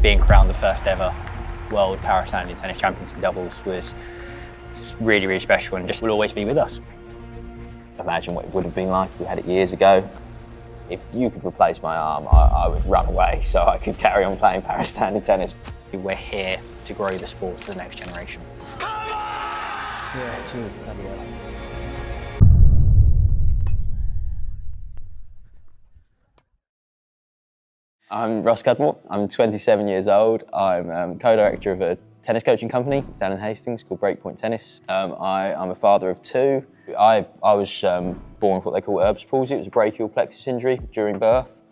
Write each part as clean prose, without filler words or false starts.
being crowned the first ever World Power Standing Tennis Champions in doubles was really, really special and just will always be with us. Imagine what it would have been like if we had it years ago. If you could replace my arm, I would run away so I could carry on playing para standing tennis. We're here to grow the sport for the next generation. Yeah, cheers, bloody hell. I'm Ross Cudmore, I'm 27 years old. I'm co-director of a tennis coaching company down in Hastings called Breakpoint Tennis. I'm a father of two. I was born with what they call Erb's palsy. It was a brachial plexus injury during birth.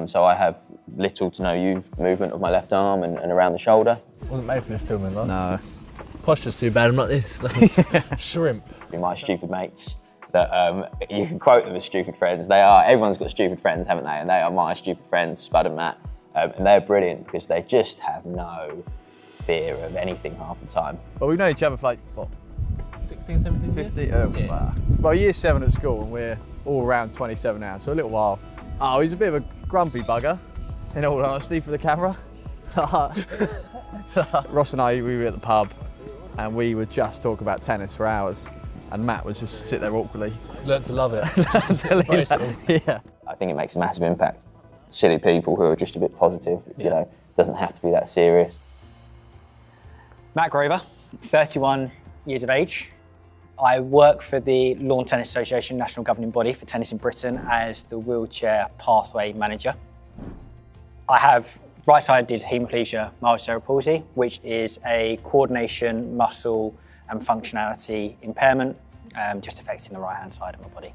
So I have little to no movement of my left arm and around the shoulder. Wasn't made for this filming, though. No. Posture's too bad, I'm like this. Shrimp. My stupid mates, that you can quote them as stupid friends. Everyone's got stupid friends, haven't they? And they are my stupid friends, Spud and Matt. And they're brilliant because they just have no fear of anything half the time. Well, we've known each other for like, what, 16, 17 years? 50, yeah. Well, year 7 at school, and we're all around 27 now, so a little while. Oh, he's a bit of a grumpy bugger, in all honesty, for the camera. Ross and I, we were at the pub, and we would just talk about tennis for hours, and Matt would just sit there awkwardly. Learned to love it. Yeah. I think it makes a massive impact. Silly people who are just a bit positive, you know, it doesn't have to be that serious. Matt Grover, 31 years of age. I work for the Lawn Tennis Association, national governing body for tennis in Britain, as the wheelchair pathway manager. I have right-sided hemiplegia mild cerebral palsy, which is a coordination, muscle and functionality impairment, just affecting the right-hand side of my body.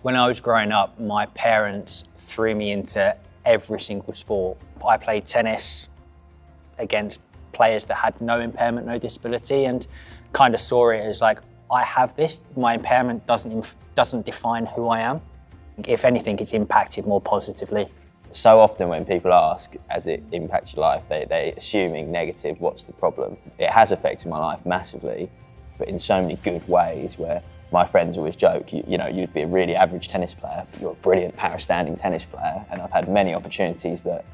When I was growing up, my parents threw me into every single sport. I played tennis against players that had no impairment, no disability, and kind of saw it as like, I have this, my impairment doesn't define who I am. If anything, it's impacted more positively. So often when people ask, has it impacted your life, they're assuming negative, what's the problem? It has affected my life massively, but in so many good ways, where my friends always joke, you know, you'd be a really average tennis player, but you're a brilliant para-standing tennis player, and I've had many opportunities that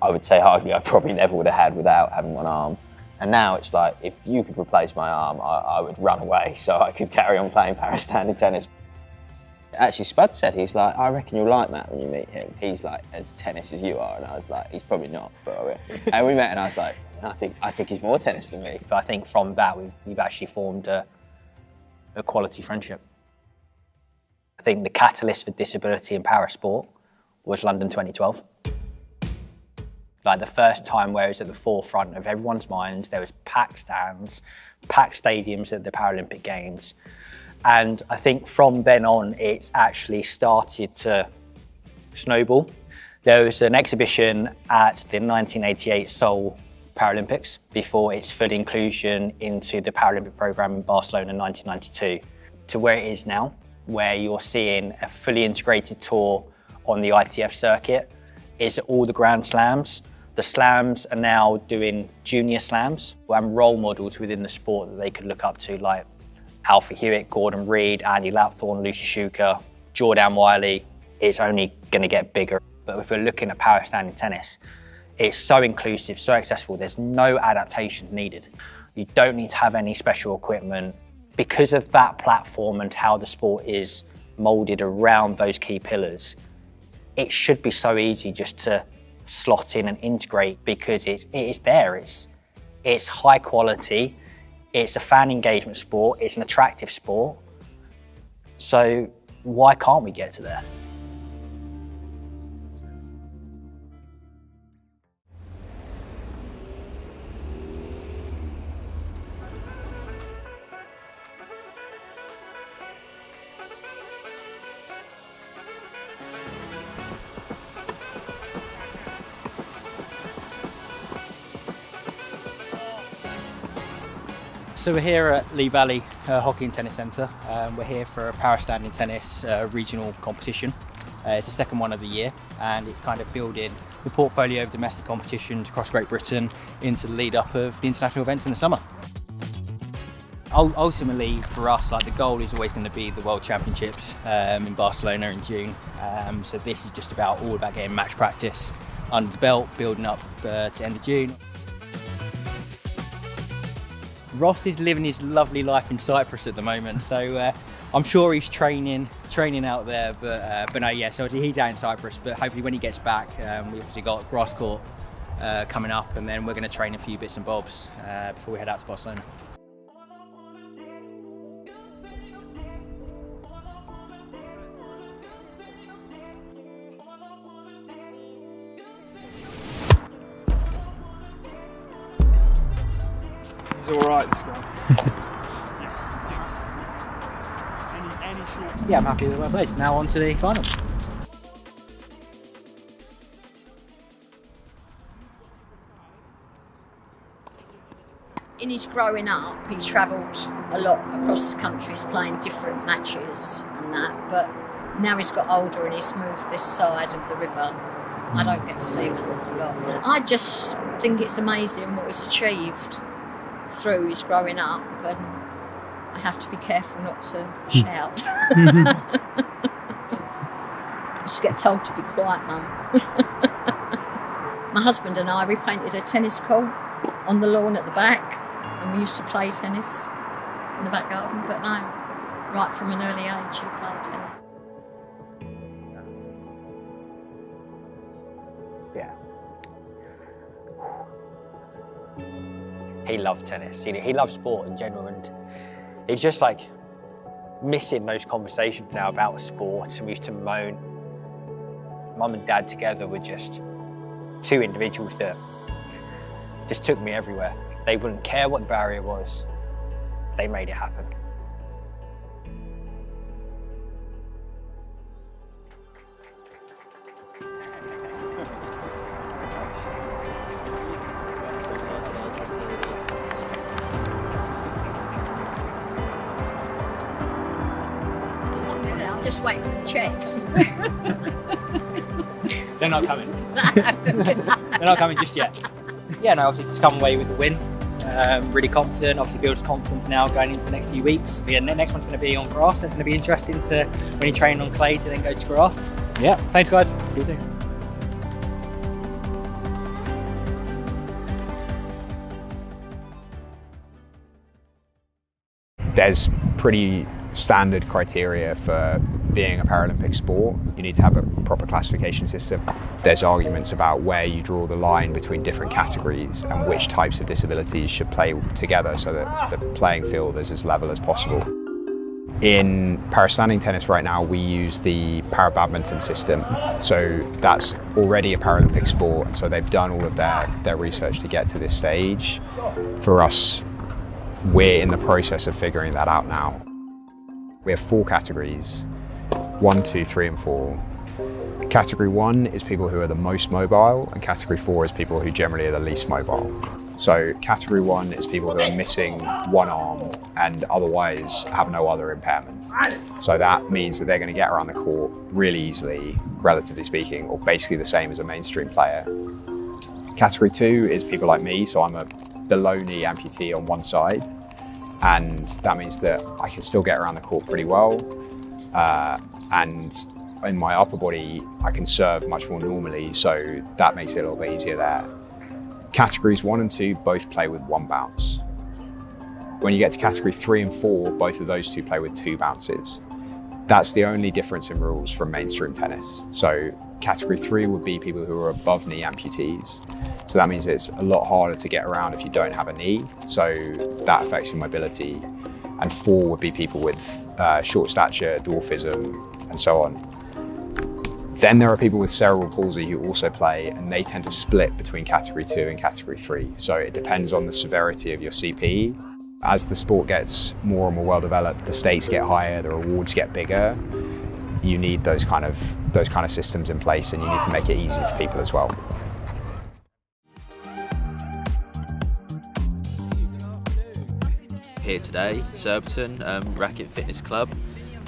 I would say arguably I probably never would have had without having one arm. And now it's like, if you could replace my arm, I would run away so I could carry on playing para-standing tennis. Actually, Spud said, he's like, I reckon you'll like Matt when you meet him. He's like as tennis as you are. And I was like, he's probably not, but and we met and I was like, I think he's more tennis than me. But I think from that, we've actually formed a quality friendship. I think the catalyst for disability in para sport was London 2012. Like the first time where it was at the forefront of everyone's minds, there was packed stands, packed stadiums at the Paralympic Games. And I think from then on, it's actually started to snowball. There was an exhibition at the 1988 Seoul Paralympics before its full inclusion into the Paralympic programme in Barcelona in 1992, to where it is now, where you're seeing a fully integrated tour on the ITF circuit. It's all the Grand Slams. The slams are now doing junior slams and role models within the sport that they could look up to, like Alfie Hewitt, Gordon Reid, Andy Lapthorne, Lucy Schuker, Jordan Wiley. It's only going to get bigger. But if we're looking at para standing tennis, it's so inclusive, so accessible. There's no adaptation needed. You don't need to have any special equipment. Because of that platform and how the sport is moulded around those key pillars, it should be so easy just to slot in and integrate, because it is there. It's high quality, it's a fan engagement sport, it's an attractive sport. So why can't we get to there? So we're here at Lee Valley Hockey and Tennis Centre. We're here for a para standing tennis regional competition. It's the second one of the year, and it's kind of building the portfolio of domestic competitions across Great Britain into the lead up of the international events in the summer. Ultimately for us, like, the goal is always going to be the World Championships in Barcelona in June. So this is just all about getting match practice under the belt, building up to end of June. Ross is living his lovely life in Cyprus at the moment, so I'm sure he's training out there. But no, yeah. So he's out in Cyprus, but hopefully when he gets back, we obviously got grass court coming up, and then we're going to train a few bits and bobs before we head out to Barcelona. He's all right, this guy. Yeah, I'm happy with my place. Now on to the finals. In his growing up, he travelled a lot across the countries playing different matches and that, but now he's got older and he's moved this side of the river. I don't get to see him an awful lot. I just think it's amazing what he's achieved through his growing up, and I have to be careful not to shout. Just get told to be quiet, Mum. My husband and I repainted a tennis court on the lawn at the back, and we used to play tennis in the back garden, but no, right from an early age he played tennis. Yeah. He loved tennis. He loved sport in general, and it's just like missing those conversations now about sports. And we used to moan. Mum and Dad together were just two individuals that just took me everywhere. They wouldn't care what the barrier was. They made it happen. I'm just waiting for the checks. They're not coming. They're not coming just yet. Yeah, no, obviously just come away with the win. Really confident, obviously builds confidence now going into the next few weeks. Yeah, the next one's going to be on grass. It's going to be interesting to, when you train on clay, to then go to grass. Yeah, thanks guys. See you soon. There's pretty standard criteria for being a Paralympic sport. You need to have a proper classification system. There's arguments about where you draw the line between different categories and which types of disabilities should play together so that the playing field is as level as possible. In parastanding tennis right now, we use the para-badminton system. So that's already a Paralympic sport. So they've done all of their research to get to this stage. For us, we're in the process of figuring that out now. We have 4 categories, 1, 2, 3, and 4. Category 1 is people who are the most mobile, and category 4 is people who generally are the least mobile. So category 1 is people who are missing one arm and otherwise have no other impairment. So that means that they're going to get around the court really easily, relatively speaking, or basically the same as a mainstream player. Category 2 is people like me, so I'm a below knee amputee on one side, and that means that I can still get around the court pretty well, and in my upper body I can serve much more normally, so that makes it a little bit easier there. Categories 1 and 2 both play with 1 bounce. When you get to category 3 and 4, both of those two play with 2 bounces. That's the only difference in rules from mainstream tennis. So category 3 would be people who are above knee amputees. So that means it's a lot harder to get around if you don't have a knee. So that affects your mobility. And 4 would be people with short stature, dwarfism, and so on. Then there are people with cerebral palsy who also play, and they tend to split between category 2 and category 3. So it depends on the severity of your CP. As the sport gets more and more well developed, the stakes get higher, the rewards get bigger. You need those kind of systems in place, and you need to make it easy for people as well. Here today at Surbiton Racket Fitness Club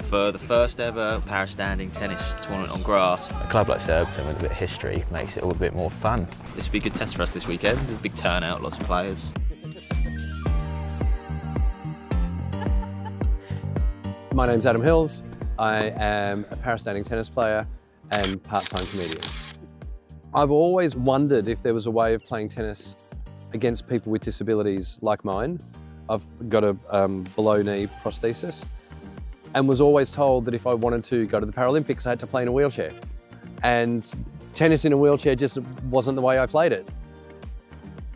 for the first ever parastanding tennis tournament on grass. A club like Surbiton with a bit of history makes it all a bit more fun. This will be a good test for us this weekend. There's a big turnout, lots of players. My name's Adam Hills. I am a parastanding tennis player and part-time comedian. I've always wondered if there was a way of playing tennis against people with disabilities like mine. I've got a below knee prosthesis and was always told that if I wanted to go to the Paralympics, I had to play in a wheelchair. And tennis in a wheelchair just wasn't the way I played it.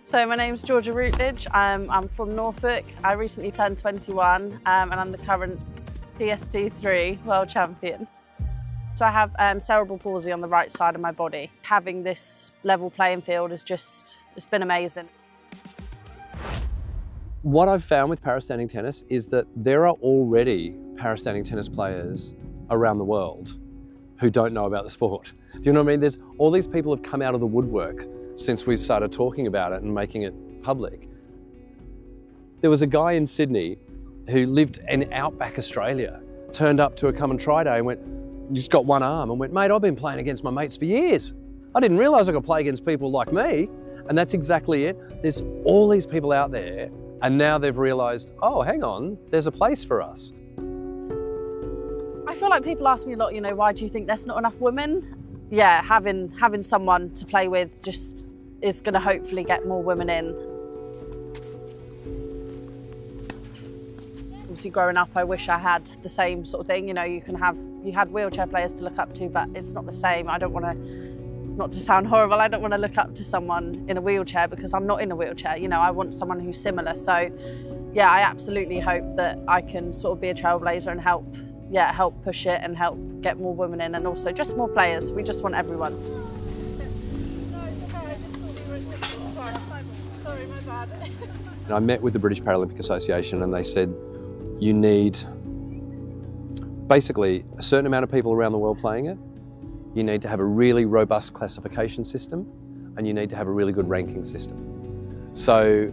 So my name's Georgia Routledge. I'm from Norfolk. I recently turned 21 and I'm the current PST3 world champion. So I have cerebral palsy on the right side of my body. Having this level playing field is it's been amazing. What I've found with parastanding tennis is that there are already parastanding tennis players around the world who don't know about the sport. Do you know what I mean? There's all these people have come out of the woodwork since we've started talking about it and making it public. There was a guy in Sydney who lived in outback Australia, turned up to a come and try day and went, just got one arm and went, mate, I've been playing against my mates for years. I didn't realise I could play against people like me. And that's exactly it. There's all these people out there and now they've realised, oh, hang on, there's a place for us. I feel like people ask me a lot, you know, why do you think there's not enough women? Yeah, having someone to play with just is going to hopefully get more women in. Obviously growing up, I wish I had the same sort of thing. You know, you had wheelchair players to look up to, but it's not the same. I don't want to, not to sound horrible, I don't want to look up to someone in a wheelchair because I'm not in a wheelchair. You know, I want someone who's similar. So yeah, I absolutely hope that I can sort of be a trailblazer and help push it and help get more women in and also just more players. We just want everyone. No, it's okay. I just thought we were at 6 minutes. Sorry, my bad. And I met with the British Paralympic Association and they said, you need basically a certain amount of people around the world playing it. You need to have a really robust classification system and you need to have a really good ranking system. So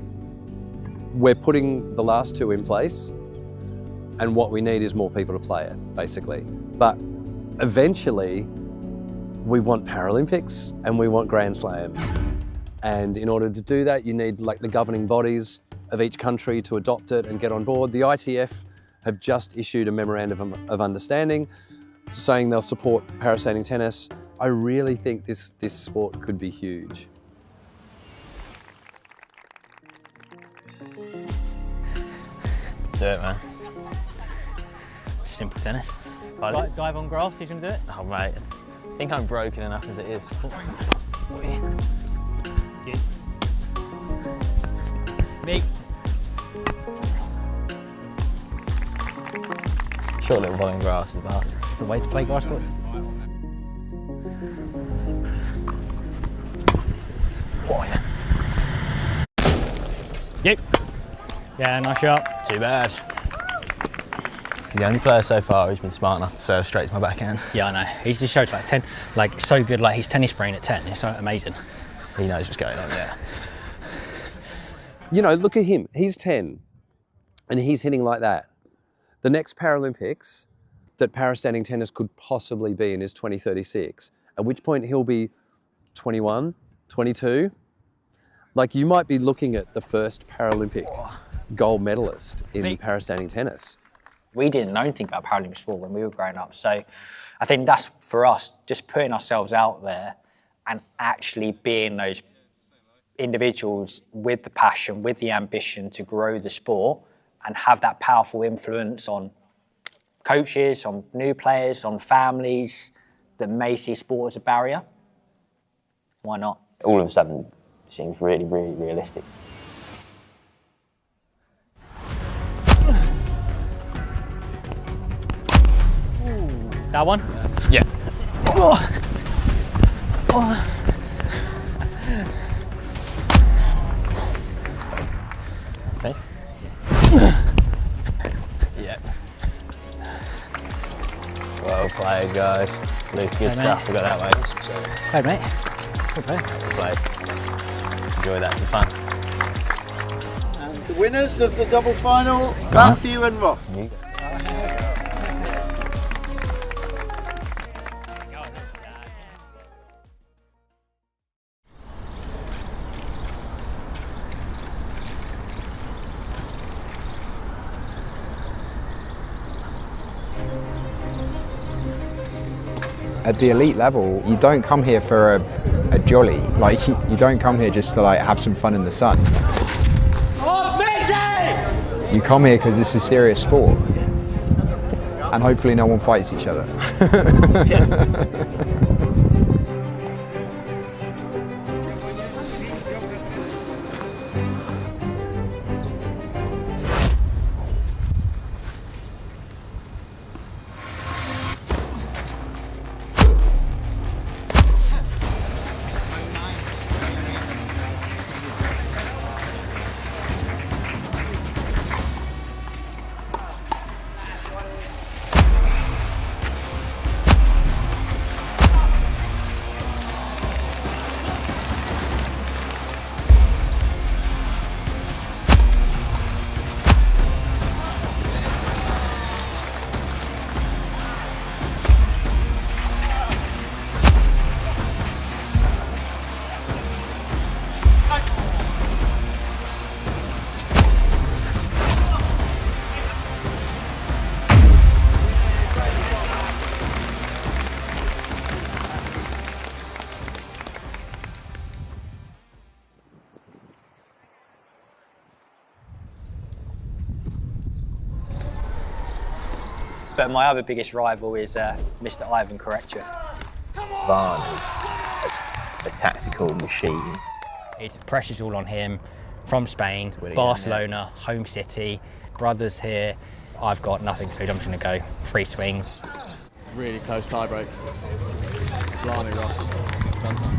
we're putting the last two in place and what we need is more people to play it, basically. But eventually, we want Paralympics and we want Grand Slams. And in order to do that, you need like the governing bodies of each country to adopt it and get on board. The ITF have just issued a memorandum of understanding saying they'll support parastanding tennis. I really think this sport could be huge. Let's do it, man. Simple tennis. Dive on grass, he's going to do it? Oh, mate. I think I'm broken enough as it is. Good. Me. Short little volley on grass is the best. It's the way to play grass courts. Oh, yeah. Yep. Yeah, nice shot. Too bad. He's the only player so far who's been smart enough to serve straight to my backhand. Yeah, I know. He just showed like 10, like so good, like he's tennis brain at 10. It's so amazing. He knows what's going on, yeah. You know, look at him. He's 10 and he's hitting like that. The next Paralympics that parastanding tennis could possibly be in is 2036, at which point he'll be 21, 22. Like you might be looking at the first Paralympic gold medalist in parastanding tennis. We didn't know anything about Paralympic sport when we were growing up. So I think that's for us, just putting ourselves out there and actually being those individuals with the passion, with the ambition to grow the sport and have that powerful influence on coaches, on new players, on families that may see sport as a barrier. Why not? All of a sudden, it seems really, really realistic. That one? Yeah. Oh. Oh. Okay. Yeah. Well played, guys. Luke, good stuff. We got that way. Hey, mate. Good play. Well played. Enjoy that. Some fun. And the winners of the doubles final, Matthew and Ross. At the elite level, you don't come here for a jolly. Like, you don't come here just to like have some fun in the sun. You come here because this is serious sport. And hopefully no one fights each other. But my other biggest rival is Mr. Ivan Korekchuk. Varn is a tactical machine. It's pressure's all on him. From Spain, Barcelona, home city, brothers here. I've got nothing to do. I'm just going to go free swing. Really close tie break. Blimey, Ross. Done time.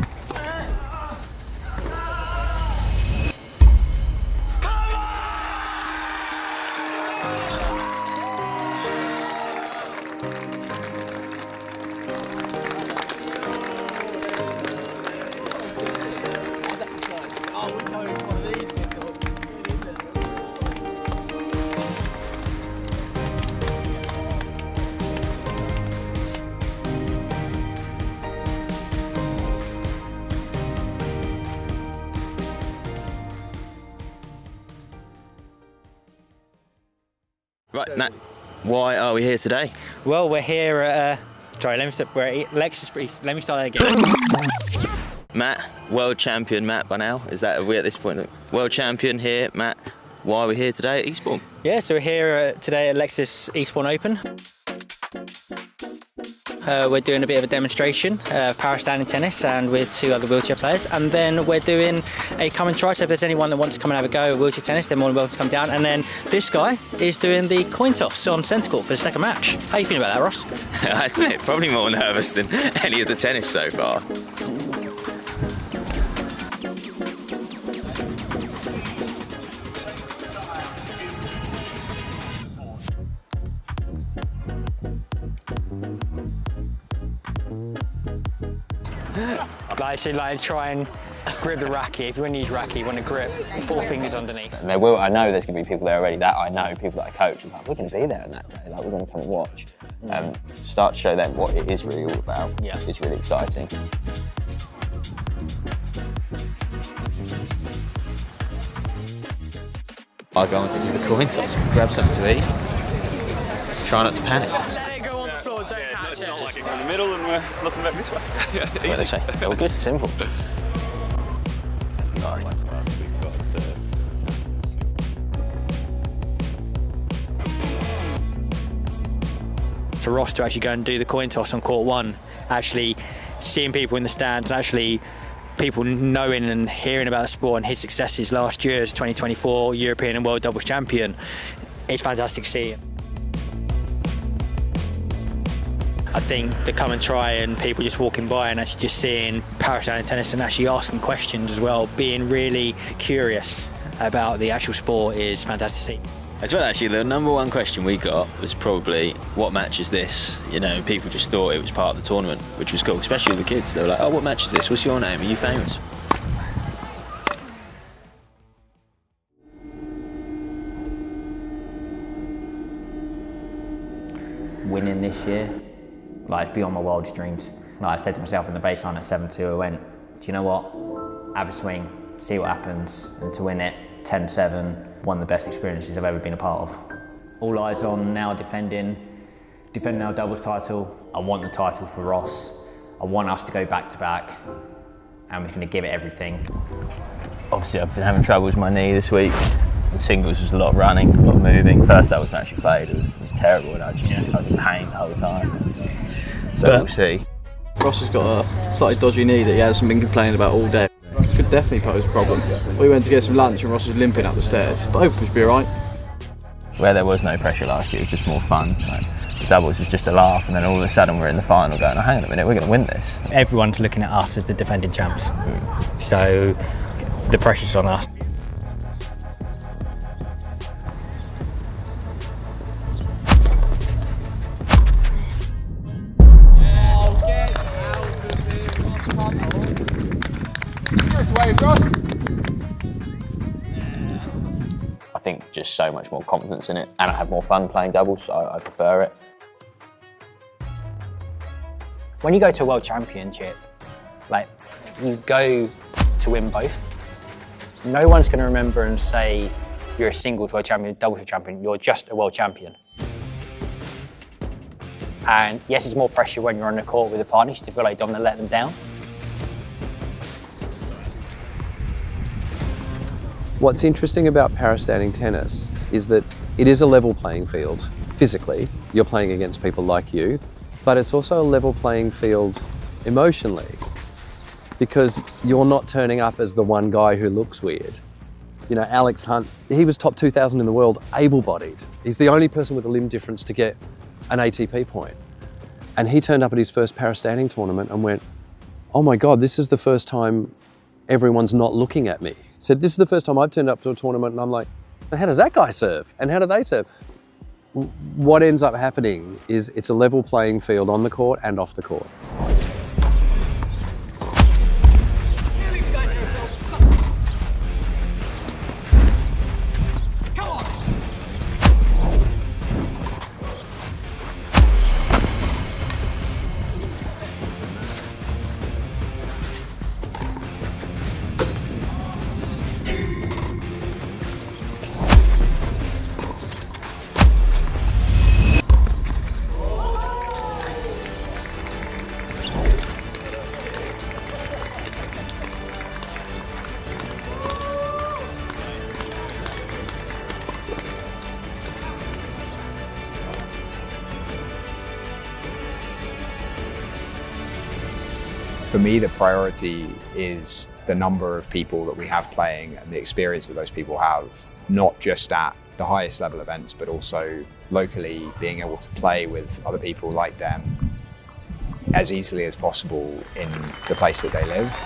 Right, Matt, why are we here today? Well, we're here at, sorry, let me start that again. Matt, world champion Matt by now, are we at this point? World champion here, Matt. Why are we here today at Eastbourne? Yeah, so we're here today at Lexus Eastbourne Open. We're doing a bit of a demonstration of power standing tennis and with 2 other wheelchair players, and then we're doing a come and try. So if there's anyone that wants to come and have a go at wheelchair tennis, they're more than welcome to come down. And then this guy is doing the coin toss on centre court for the second match. How are you feeling about that, Ross? I admit, probably more nervous than any of the tennis so far. Like try and grip the racket. If you want to use racket, you want to grip 4 fingers underneath. And I know there's going to be people there already. That I know, people that I coach. Like, we're going to be there on that day. Like, we're going to come and watch. To start to show them what it is really all about. Yeah, it's really exciting. I go on to do the coin toss, grab something to eat, try not to panic. It's not like it's in the middle and we're looking back this way. Easy. This way. All good, simple. For Ross to actually go and do the coin toss on court 1, actually seeing people in the stands, and actually people knowing and hearing about the sport and his successes last year as 2024 European and World Doubles Champion, it's fantastic to see. I think the come and try and people just walking by and actually just seeing power standing tennis and actually asking questions as well, being really curious about the actual sport is fantastic to see. As well, actually, the #1 question we got was probably, what match is this? You know, people just thought it was part of the tournament, which was cool, especially the kids. They were like, oh, what match is this? What's your name? Are you famous? Winning this year, like, it's beyond my wildest dreams. Like I said to myself in the baseline at 7-2, I went, do you know what? Have a swing, see what happens, and to win it 10-7, one of the best experiences I've ever been a part of. All eyes on now defending our doubles title. I want the title for Ross. I want us to go back to back. and was going to give it everything. Obviously, I've been having trouble with my knee this week. The singles was a lot of running, a lot of moving. First doubles when I actually played, it was terrible, and I was in pain the whole time. So we'll see. Ross has got a slightly dodgy knee that he hasn't been complaining about all day. Could definitely pose a problem. We went to get some lunch and Ross was limping up the stairs, but hopefully he'll be alright. Where there was no pressure last year, it was just more fun. Like, the doubles was just a laugh, and then all of a sudden we're in the final going, oh, hang on a minute, we're going to win this. Everyone's looking at us as the defending champs, so the pressure's on us. I think just so much more confidence in it, and I have more fun playing doubles, so I prefer it. When you go to a World Championship, like, you go to win both. No one's going to remember and say you're a singles world champion, doubles world champion, you're just a world champion. And yes, it's more pressure when you're on the court with the partners to feel like you don't want to let them down. What's interesting about para-standing tennis is that it is a level playing field. Physically, you're playing against people like you, but it's also a level playing field emotionally, because you're not turning up as the one guy who looks weird. You know, Alex Hunt, he was top 2,000 in the world, able-bodied. He's the only person with a limb difference to get an ATP point. And he turned up at his first para-standing tournament and went, oh my God, this is the first time everyone's not looking at me. He said, this is the first time I've turned up to a tournament and I'm like, how does that guy serve? And how do they serve? What ends up happening is it's a level playing field on the court and off the court. For me, the priority is the number of people that we have playing and the experience that those people have, not just at the highest level events, but also locally being able to play with other people like them as easily as possible in the place that they live.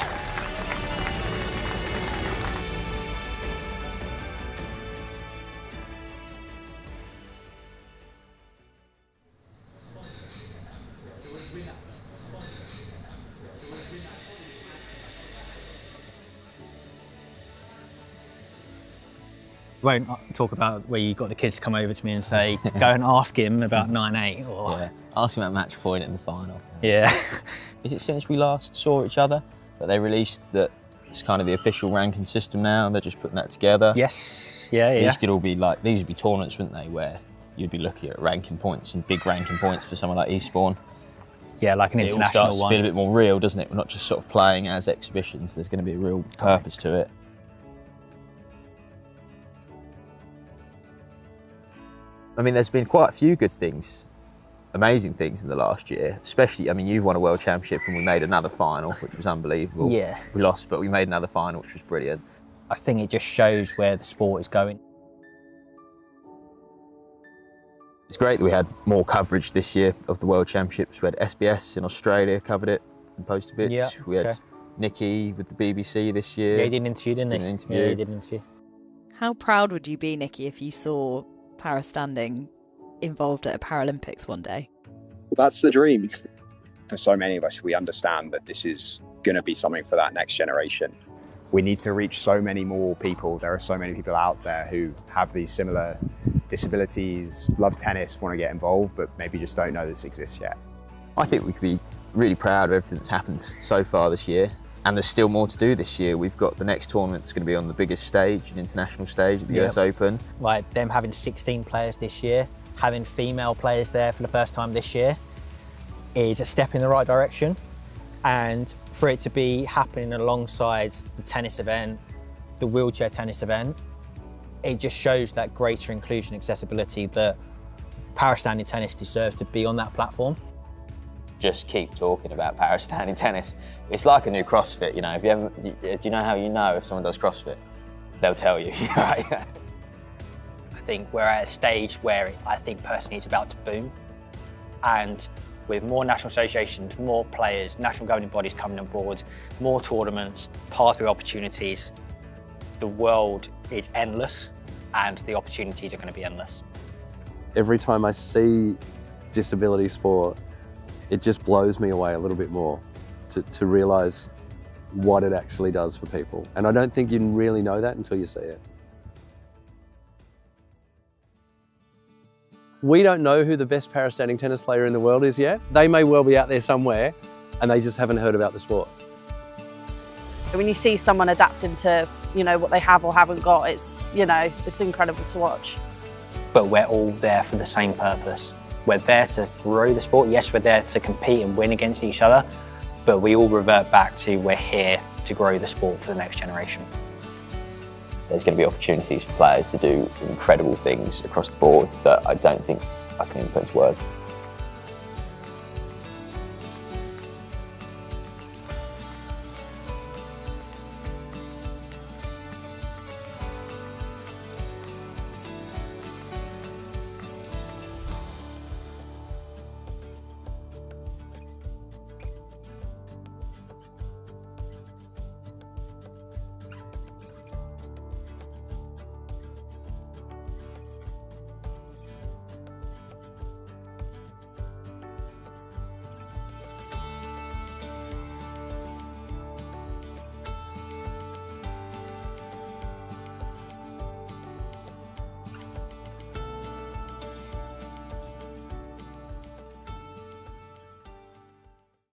Won't talk about where you got the kids to come over to me and say, go and ask him about 9-8 or... Yeah, ask him about match point in the final. Yeah. Is it since we last saw each other that they released that it's kind of the official ranking system now? They're just putting that together. Yes, yeah. These could all be like, these would be tournaments, wouldn't they, where you'd be looking at ranking points and big ranking points for someone like Eastbourne. Yeah, like an international one. It all starts to feel a bit more real, doesn't it? We're not just sort of playing as exhibitions. There's going to be a real purpose to it. I mean, there's been quite a few good things, amazing things in the last year, especially, I mean, you've won a World Championship and we made another final, which was unbelievable. Yeah. We lost, but we made another final, which was brilliant. I think it just shows where the sport is going. It's great that we had more coverage this year of the World Championships. We had SBS in Australia covered it and posted bits. Yeah, we had Nicky with the BBC this year. Yeah, he did an interview, didn't he? Yeah, he did an interview. How proud would you be, Nicky, if you saw para-standing involved at a Paralympics one day? That's the dream. For so many of us, we understand that this is going to be something for that next generation. We need to reach so many more people. There are so many people out there who have these similar disabilities, love tennis, want to get involved, but maybe just don't know this exists yet. I think we could be really proud of everything that's happened so far this year. And there's still more to do this year. We've got the next tournament that's going to be on the biggest stage, an international stage at the US Open. Like them having 16 players this year, having female players there for the first time this year is a step in the right direction. And for it to be happening alongside the tennis event, the wheelchair tennis event, it just shows that greater inclusion and accessibility that para-standing tennis deserves to be on that platform. Just keep talking about para-standing tennis. It's like a new CrossFit, you know. Do you know how you know if someone does CrossFit? They'll tell you, right? I think we're at a stage where I think personally it's about to boom. And with more national associations, more players, national governing bodies coming on board, more tournaments, pathway opportunities, the world is endless and the opportunities are going to be endless. Every time I see disability sport, it just blows me away a little bit more to realise what it actually does for people. And I don't think you can really know that until you see it. We don't know who the best para-standing tennis player in the world is yet. They may well be out there somewhere and they just haven't heard about the sport. When you see someone adapting to, you know, what they have or haven't got, it's, you know, it's incredible to watch. But we're all there for the same purpose. We're there to grow the sport. Yes, we're there to compete and win against each other, but we all revert back to we're here to grow the sport for the next generation. There's going to be opportunities for players to do incredible things across the board that I don't think I can even put into words.